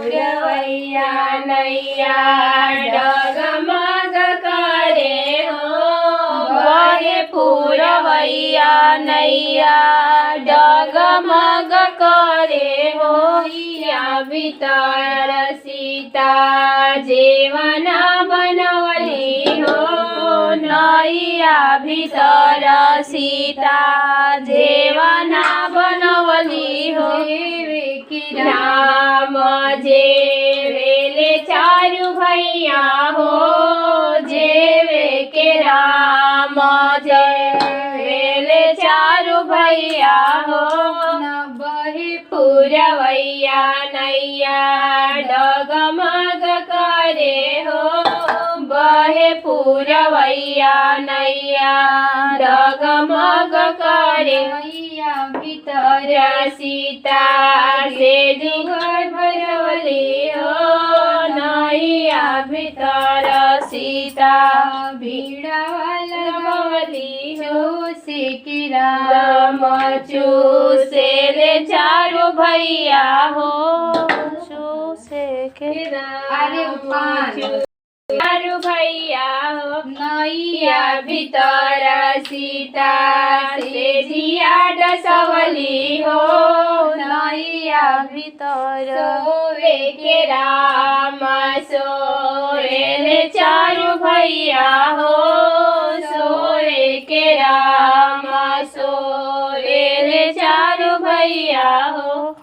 पुरवैया नैया डगमग करे हो। बहे पुरवैया नैया डगमग करे हो। या भीतर सीता जीवन बनवली हो। नैया भीतर सीता जीवन बनवली हो। राम जेवेले चारु भैया हो। जेवे के राम जेवेले चारु भैया हो। बहे पुरवैया नैया डगमग करे हो। बहे पुरवैया नैया डगमग करे। भीतर सीता से जुगर भरवली हो। नैया भीतर सीता भीड़ा लगवली हो। से राम चूसे ले चारु भैया हो। चूसे के राम चारु भैया हो। नैया भीतर सीता से जिया डसवली हो। नैया भीतर सोवे के राम सोवे चारु भैया हो। सोवे के राम सोवे चारु भैया हो।